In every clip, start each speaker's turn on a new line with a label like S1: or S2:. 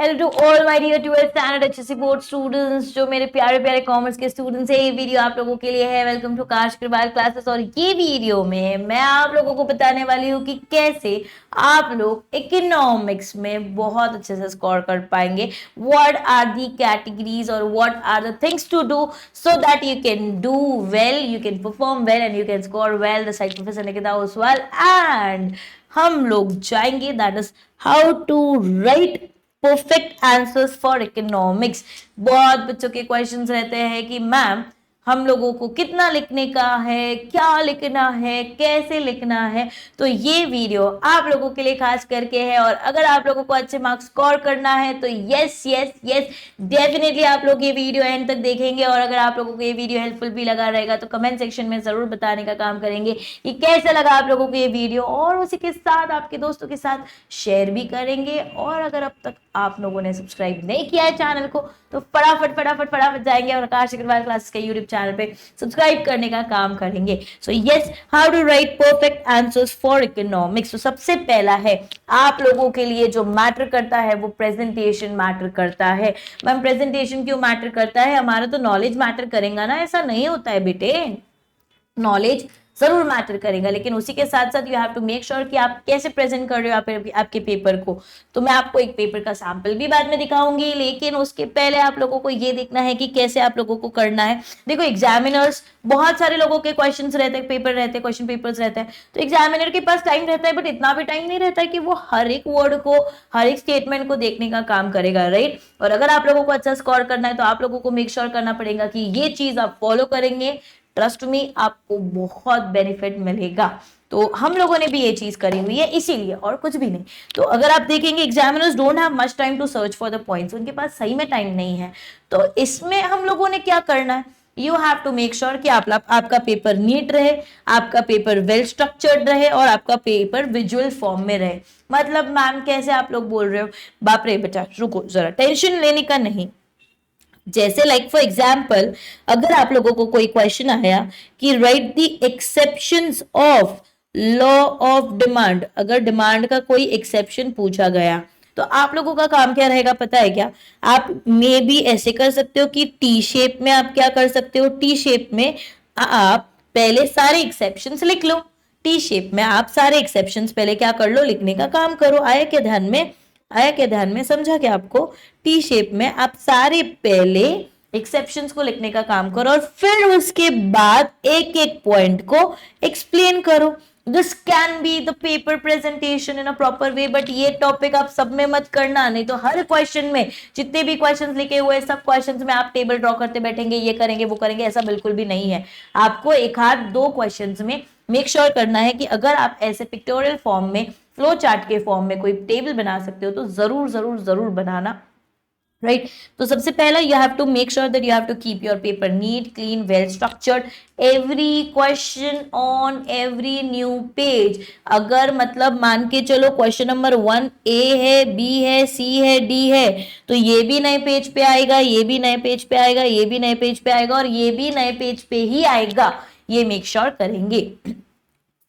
S1: Hello to all my dear 12th standard HSC board students, जो मेरे प्यारे प्यारे कॉमर्स के स्टूडेंट्स है, ये वीडियो आप लोगों के लिए है। वेलकम टू काश कृपाल क्लासेस। और ये वीडियो में मैं आप लोगों को बताने वाली हूँ कि कैसे आप लोग इकोनॉमिक्स में बहुत अच्छे से स्कोर कर पाएंगे। व्हाट आर दी कैटेगरीज और what are the things to do so that you can do well, you can perform well and you can score well. The side professor Nikita Oswal and हम लोग जाएंगे that is how to write perfect answers for economics. बहुत बच्चों के questions रहते हैं कि ma'am हम लोगों को कितना लिखने का है, क्या लिखना है, कैसे लिखना है। तो ये वीडियो आप लोगों के लिए खास करके है। और अगर आप लोगों को अच्छे मार्क्स स्कोर करना है तो यस यस यस डेफिनेटली आप लोग ये वीडियो एंड तक देखेंगे। और अगर आप लोगों को ये वीडियो हेल्पफुल भी लगा रहेगा तो कमेंट सेक्शन में जरूर बताने का काम करेंगे कि कैसे लगा आप लोगों को ये वीडियो, और उसी के साथ आपके दोस्तों के साथ शेयर भी करेंगे। और अगर अब तक आप लोगों ने सब्सक्राइब नहीं किया है चैनल को तो फटाफट फटाफट फटाफट जाएंगे और आकाश अग्रवाल क्लासेस के यूट्यूब चैनल पे सब्सक्राइब करने का काम करेंगे। So yes, how to write perfect answers for economics. तो सबसे पहला है आप लोगों के लिए जो मैटर करता है वो प्रेजेंटेशन मैटर करता है। मैम प्रेजेंटेशन क्यों मैटर करता है? हमारा तो नॉलेज मैटर करेगा ना? ऐसा नहीं होता है बेटे, नॉलेज जरूर मैटर करेगा, लेकिन उसी के साथ साथ you have to make sure कि आप कैसे प्रेजेंट कर रहे हो आपके पेपर को। तो मैं आपको एक पेपर का सैंपल भी बाद में दिखाऊंगी, लेकिन उसके पहले आप लोगों को ये देखना है कि कैसे आप लोगों को करना है। देखो एग्जामिनर्स, बहुत सारे लोगों के क्वेश्चंस रहते हैं, पेपर रहते हैं, क्वेश्चन पेपर्स रहते हैं, तो एग्जामिनर के पास टाइम रहता है, बट इतना भी टाइम नहीं रहता है कि वो हर एक वर्ड को, हर एक स्टेटमेंट को देखने का काम करेगा, राइट। और अगर आप लोगों को अच्छा स्कोर करना है तो आप लोगों को मेक श्योर करना पड़ेगा कि ये चीज आप फॉलो करेंगे। ट्रस्ट में आपको बहुत बेनिफिट मिलेगा। तो हम लोगों ने भी ये चीज करी हुई है, इसीलिए, और कुछ भी नहीं। तो अगर आप देखेंगे examiners don't have much time to search for the points, उनके पास सही में टाइम नहीं है। तो इसमें हम लोगों ने क्या करना है, you have to make sure कि आपका पेपर नीट रहे, आपका पेपर वेल स्ट्रक्चर्ड रहे और आपका पेपर विजुअल फॉर्म में रहे। मतलब मैम कैसे आप लोग बोल रहे हो? बाप रे बेटा रुको जरा, टेंशन लेने का नहीं। जैसे लाइक फॉर एग्जाम्पल, अगर आप लोगों को कोई क्वेश्चन आया कि right the exceptions of law of demand, अगर डिमांड का कोई एक्सेप्शन पूछा गया तो आप लोगों का काम क्या रहेगा पता है क्या? आप मे बी ऐसे कर सकते हो कि टी शेप में आप क्या कर सकते हो, टी शेप में आप पहले सारे एक्सेप्शंस लिख लो। टी शेप में आप सारे एक्सेप्शंस पहले क्या कर लो, लिखने का काम करो। आया क्या ध्यान में? आया क्या ध्यान में? समझा क्या आपको? टी शेप में आप सारे पहले एक्सेप्शंस को लिखने का काम करो और फिर उसके बाद एक एक पॉइंट को एक्सप्लेन करो। This can be the paper presentation in a proper way, but ये टॉपिक आप सब में मत करना, नहीं तो हर क्वेश्चन में, जितने भी क्वेश्चंस लिखे हुए हैं सब क्वेश्चंस में आप टेबल ड्रॉ करते बैठेंगे, ये करेंगे वो करेंगे, ऐसा बिल्कुल भी नहीं है। आपको एक हाथ दो क्वेश्चंस में मेक श्योर करना है कि अगर आप ऐसे पिक्टोरियल फॉर्म में, फ्लो चार्ट के फॉर्म में कोई टेबल बना सकते हो तो जरूर जरूर जरूर बनाना, राइट। तो सबसे पहला you have to make sure that you have to keep your paper neat, clean, well structured, every question on every new page. अगर मतलब मान के चलो क्वेश्चन नंबर 1 ए है, बी है, सी है, डी है, तो ये भी नए पेज पे आएगा, ये भी नए पेज पे आएगा, ये भी नए पेज पे आएगा और ये भी नए पेज पे ही आएगा, ये मेक श्योर करेंगे।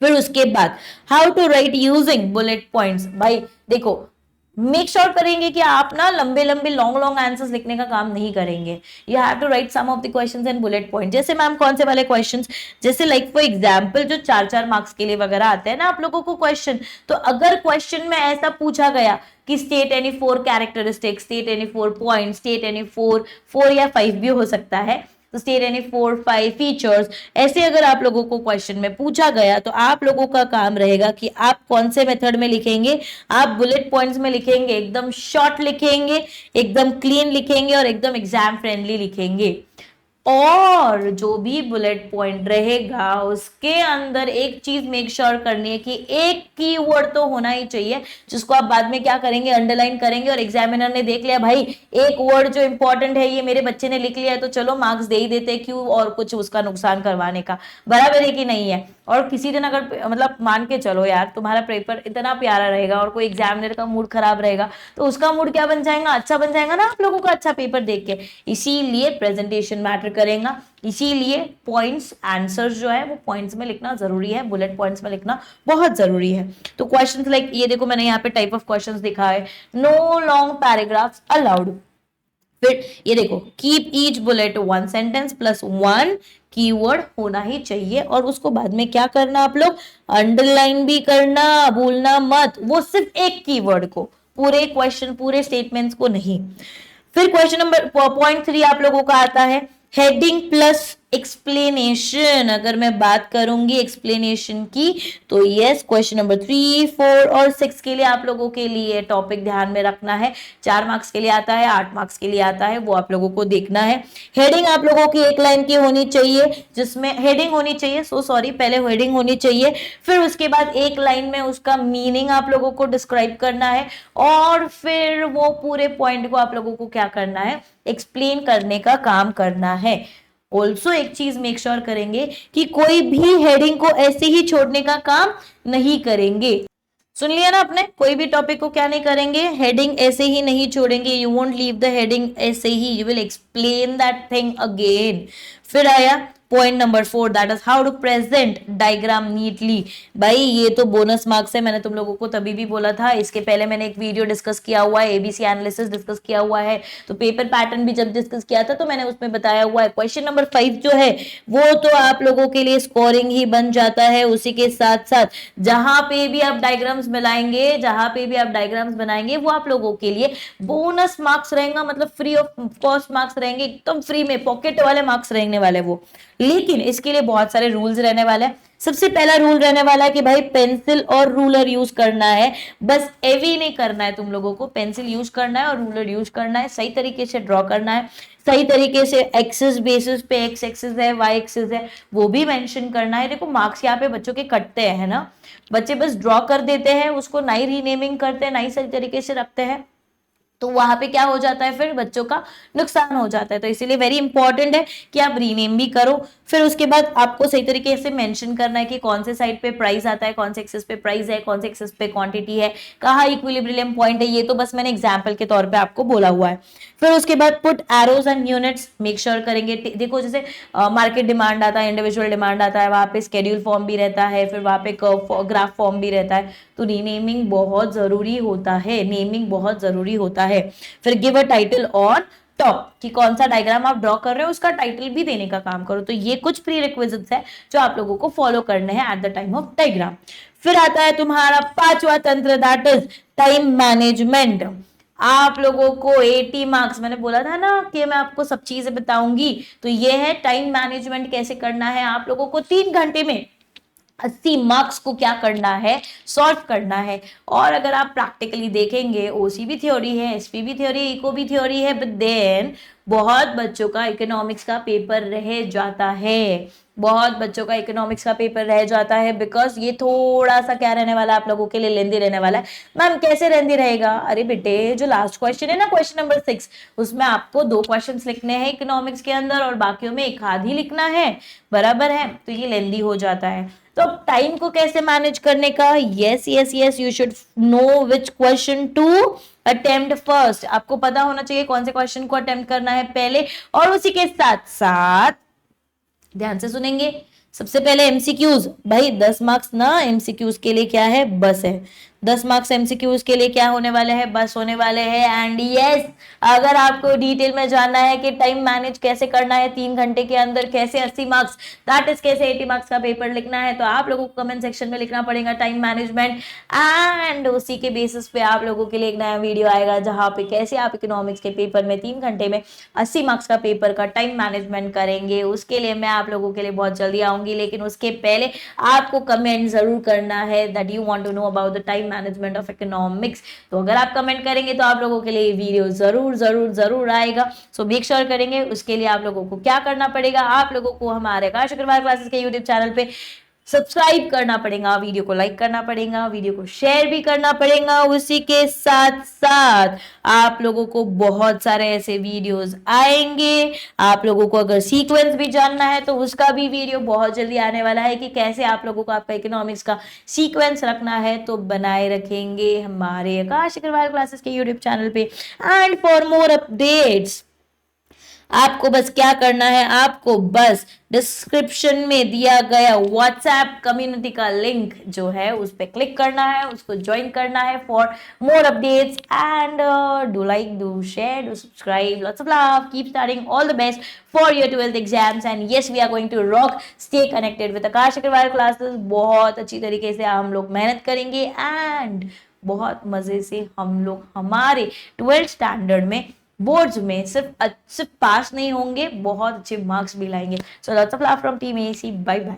S1: फिर उसके बाद how to write using bullet points. भाई देखो, मेक श्योर करेंगे कि आप ना लंबे लंबे लॉन्ग लॉन्ग आंसर्स लिखने का काम नहीं करेंगे। You have to write some of the questions and bullet point. जैसे मैम कौन से वाले क्वेश्चंस? जैसे लाइक फॉर एग्जांपल जो 4-4 मार्क्स के लिए वगैरह आते हैं ना आप लोगों को क्वेश्चन, तो अगर क्वेश्चन में ऐसा पूछा गया कि state any 4 characteristics, state any 4 point, state any 4 या 5 भी हो सकता है, तो स्टेट एनी 4-5 फीचर्स, ऐसे अगर आप लोगों को क्वेश्चन में पूछा गया तो आप लोगों का काम रहेगा कि आप कौन से मेथड में लिखेंगे। आप बुलेट पॉइंट्स में लिखेंगे, एकदम शॉर्ट लिखेंगे, एकदम क्लीन लिखेंगे और एकदम एग्जाम फ्रेंडली लिखेंगे। और जो भी बुलेट पॉइंट रहेगा उसके अंदर एक चीज मेक श्योर करनी है कि एक कीवर्ड तो होना ही चाहिए, जिसको आप बाद में क्या करेंगे, अंडरलाइन करेंगे। और एग्जामिनर ने देख लिया भाई एक वर्ड जो इंपॉर्टेंट है ये मेरे बच्चे ने लिख लिया है, तो चलो मार्क्स दे ही देते, क्यों और कुछ उसका नुकसान करवाने का। बराबर है कि नहीं है? और किसी दिन अगर मतलब मान के चलो यार तुम्हारा पेपर इतना प्यारा रहेगा और कोई एग्जामिनर का मूड खराब रहेगा तो उसका मूड क्या बन जाएगा, अच्छा बन जाएगा ना आप लोगों का अच्छा पेपर देख के। इसीलिए प्रेजेंटेशन मैटर करेगा, इसीलिए पॉइंट्स आंसर जो है वो पॉइंट्स में लिखना जरूरी है, बुलेट पॉइंट्स में लिखना बहुत जरूरी है। तो क्वेश्चंस लाइक ये देखो, मैंने यहाँ पे टाइप ऑफ क्वेश्चंस दिखा है, नो लॉन्ग पैराग्राफ्स अलाउड। फिर ये देखो, keep each bullet one sentence plus one keyword होना ही चाहिए, और उसको बाद में क्या करना आप लोग, अंडरलाइन भी करना, भूलना मत, वो सिर्फ एक कीवर्ड को, पूरे क्वेश्चन पूरे स्टेटमेंट्स को नहीं। फिर क्वेश्चन नंबर पॉइंट 3 आप लोगों का आता है हेडिंग प्लस एक्सप्लेनेशन। अगर मैं बात करूंगी एक्सप्लेनेशन की तो यस, क्वेश्चन नंबर 3, 4 और 6 के लिए आप लोगों के लिए टॉपिक ध्यान में रखना है। 4 मार्क्स के लिए आता है, 8 मार्क्स के लिए आता है, वो आप लोगों को देखना है। हेडिंग आप लोगों की एक लाइन की होनी चाहिए, जिसमें हेडिंग होनी चाहिए, पहले हेडिंग होनी चाहिए, फिर उसके बाद एक लाइन में उसका मीनिंग आप लोगों को डिस्क्राइब करना है, और फिर वो पूरे पॉइंट को आप लोगों को क्या करना है, एक्सप्लेन करने का काम करना है। ऑल्सो एक चीज मेक श्योर करेंगे कि कोई भी हेडिंग को ऐसे ही छोड़ने का काम नहीं करेंगे। सुन लिया ना आपने, कोई भी टॉपिक को क्या नहीं करेंगे, हेडिंग ऐसे ही नहीं छोड़ेंगे। You won't leave the heading ऐसे ही, you will explain that thing again. फिर आया point number 4, that is how to present diagram neatly. भाई ये तो बोनस मार्क्स है, मैंने तुम लोगों को तभी भी बोला था, इसके पहले मैंने एक वीडियो डिस्कस किया हुआ है, एबीसी एनालिसिस डिस्कस किया हुआ है, तो पेपर पैटर्न भी जब डिस्कस किया था तो मैंने उसमें बताया हुआ है। क्वेश्चन नंबर 5 जो है वो तो आप लोगों के लिए स्कोरिंग ही बन जाता है, उसी के साथ साथ जहां पे भी आप डायग्राम्स मिलाएंगे, जहां पे भी आप डायग्राम्स बनाएंगे, वो आप लोगों के लिए बोनस मार्क्स रहेगा, मतलब फ्री ऑफ कॉस्ट मार्क्स रहेंगे, एकदम फ्री में, पॉकेट वाले मार्क्स रहने वाले वो। लेकिन इसके लिए बहुत सारे रूल्स रहने वाले हैं। सबसे पहला रूल रहने वाला है कि भाई पेंसिल और रूलर यूज करना है, बस एवी नहीं करना है तुम लोगों को, पेंसिल यूज करना है और रूलर यूज करना है, सही तरीके से ड्रॉ करना है, सही तरीके से एक्सिस बेसिस पे, एक्स एक्सिस है, वाई एक्सिस है, वो भी मेंशन करना है। देखो मार्क्स यहाँ पे बच्चों के कटते हैं ना, बच्चे बस ड्रॉ कर देते हैं, उसको नई रीनेमिंग करते हैं, नई सही तरीके से रखते हैं, तो वहां पे क्या हो जाता है, फिर बच्चों का नुकसान हो जाता है। तो इसीलिए वेरी इंपॉर्टेंट है कि आप रीनेम भी करो। फिर उसके बाद आपको सही तरीके से मेंशन करना है कि कौन से साइड पे प्राइस आता है, कौन से एक्सेस पे प्राइस है, कौन से एक्सेस पे क्वांटिटी है, कहाँ इक्विलिब्रियम पॉइंट है, ये तो बस मैंने एग्जाम्पल के तौर पे आपको बोला हुआ है। फिर उसके बाद put arrows and units make sure करेंगे। देखो जैसे मार्केट डिमांड आता है, इंडिविजुअल डिमांड आता है, वहां पे स्केड्यूल फॉर्म भी रहता है, फिर वहां पे ग्राफ फॉर्म भी रहता है, तो रीनेमिंग बहुत जरूरी होता है, नेमिंग बहुत जरूरी होता है। फिर give a title on top, कि कौन सा डायग्राम आप ड्रॉ कर रहे हो उसका टाइटल भी देने का काम करो। तो ये कुछ प्री रिक्विजिट्स है जो आप लोगों को फॉलो करने हैं at the time of diagram. फिर आता है तुम्हारा 5वां तंत्र, दैट इज टाइम मैनेजमेंट। आप लोगों को 80 मार्क्स, मैंने बोला था ना कि मैं आपको सब चीजें बताऊंगी, तो ये है टाइम मैनेजमेंट कैसे करना है। आप लोगों को 3 घंटे में 80 मार्क्स को क्या करना है, सॉल्व करना है। और अगर आप प्रैक्टिकली देखेंगे, ओसी भी थ्योरी है, एसपी भी थ्योरी, इको भी थ्योरी है, बट देन बहुत बच्चों का इकोनॉमिक्स का पेपर रह जाता है, बहुत बच्चों का इकोनॉमिक्स का पेपर रह जाता है, बिकॉज ये थोड़ा सा क्या रहने वाला है आप लोगों के लिए, लेंदी रहने वाला है। मैम कैसे लेंदी रहेगा, अरे बेटे जो लास्ट क्वेश्चन है ना, क्वेश्चन नंबर 6, उसमें आपको 2 क्वेश्चंस लिखने हैं इकोनॉमिक्स के अंदर और बाकियों में एक आध ही लिखना है, बराबर है, तो ये लेंदी हो जाता है। तो अब टाइम को कैसे मैनेज करने का, yes yes yes, you should know which question to attempt first. आपको पता होना चाहिए कौन से क्वेश्चन को अटेम्प्ट करना है पहले, और उसी के साथ साथ ध्यान से सुनेंगे। सबसे पहले एमसीक्यूज, भाई 10 मार्क्स ना एमसीक्यूज के लिए क्या है, बस है। 10 मार्क्स एमसीक्यूज के लिए क्या होने वाले हैं, बस होने वाले हैं। एंड यस, अगर आपको डिटेल में जानना है कि टाइम मैनेज कैसे करना है 3 घंटे के अंदर, कैसे 80 मार्क्स, दैट इज कैसे 80 मार्क्स का पेपर लिखना है, तो आप लोगों को कमेंट सेक्शन में लिखना पड़ेगा टाइम मैनेजमेंट, एंड उसी के बेसिस पे आप लोगों के लिए एक नया वीडियो आएगा जहां पे कैसे आप इकोनॉमिक्स के पेपर में 3 घंटे में 80 मार्क्स का पेपर का टाइम मैनेजमेंट करेंगे। उसके लिए मैं आप लोगों के लिए बहुत जल्दी आऊंगी, लेकिन उसके पहले आपको कमेंट जरूर करना है that you want to know about the time management of economics. तो अगर आप कमेंट करेंगे तो आप लोगों के लिए वीडियो जरूर जरूर जरूर आएगा। सो मेक श्योर करेंगे। उसके लिए आप लोगों को क्या करना पड़ेगा, आप लोगों को हमारे आकाश अग्रवाल क्लासेस के यूट्यूब चैनल पे सब्सक्राइब करना पड़ेगा, वीडियो को लाइक करना पड़ेगा, वीडियो को शेयर भी करना पड़ेगा। उसी के साथ साथ आप लोगों को बहुत सारे ऐसे वीडियोस आएंगे। आप लोगों को अगर सीक्वेंस भी जानना है तो उसका भी वीडियो बहुत जल्दी आने वाला है कि कैसे आप लोगों को आपका इकोनॉमिक्स का सीक्वेंस रखना है, तो बनाए रखेंगे हमारे आकाश अग्रवाल क्लासेस के यूट्यूब चैनल पे। एंड फॉर मोर अपडेट्स आपको बस क्या करना है, आपको बस डिस्क्रिप्शन में दिया गया व्हाट्सएप कम्युनिटी का लिंक जो है उस पर क्लिक करना है, उसको ज्वाइन करना है for more updates and do like, do share, do subscribe, lots of love, keep starting, all the best for your 12th exams and yes we are going to rock, stay connected with Akash Agarwal classes. बहुत अच्छी तरीके से हम लोग मेहनत करेंगे and बहुत मजे से हम लोग हमारे 12th स्टैंडर्ड में बोर्ड्स में सिर्फ पास नहीं होंगे, बहुत अच्छे मार्क्स भी लाएंगे। So lots of love from team AC, bye bye.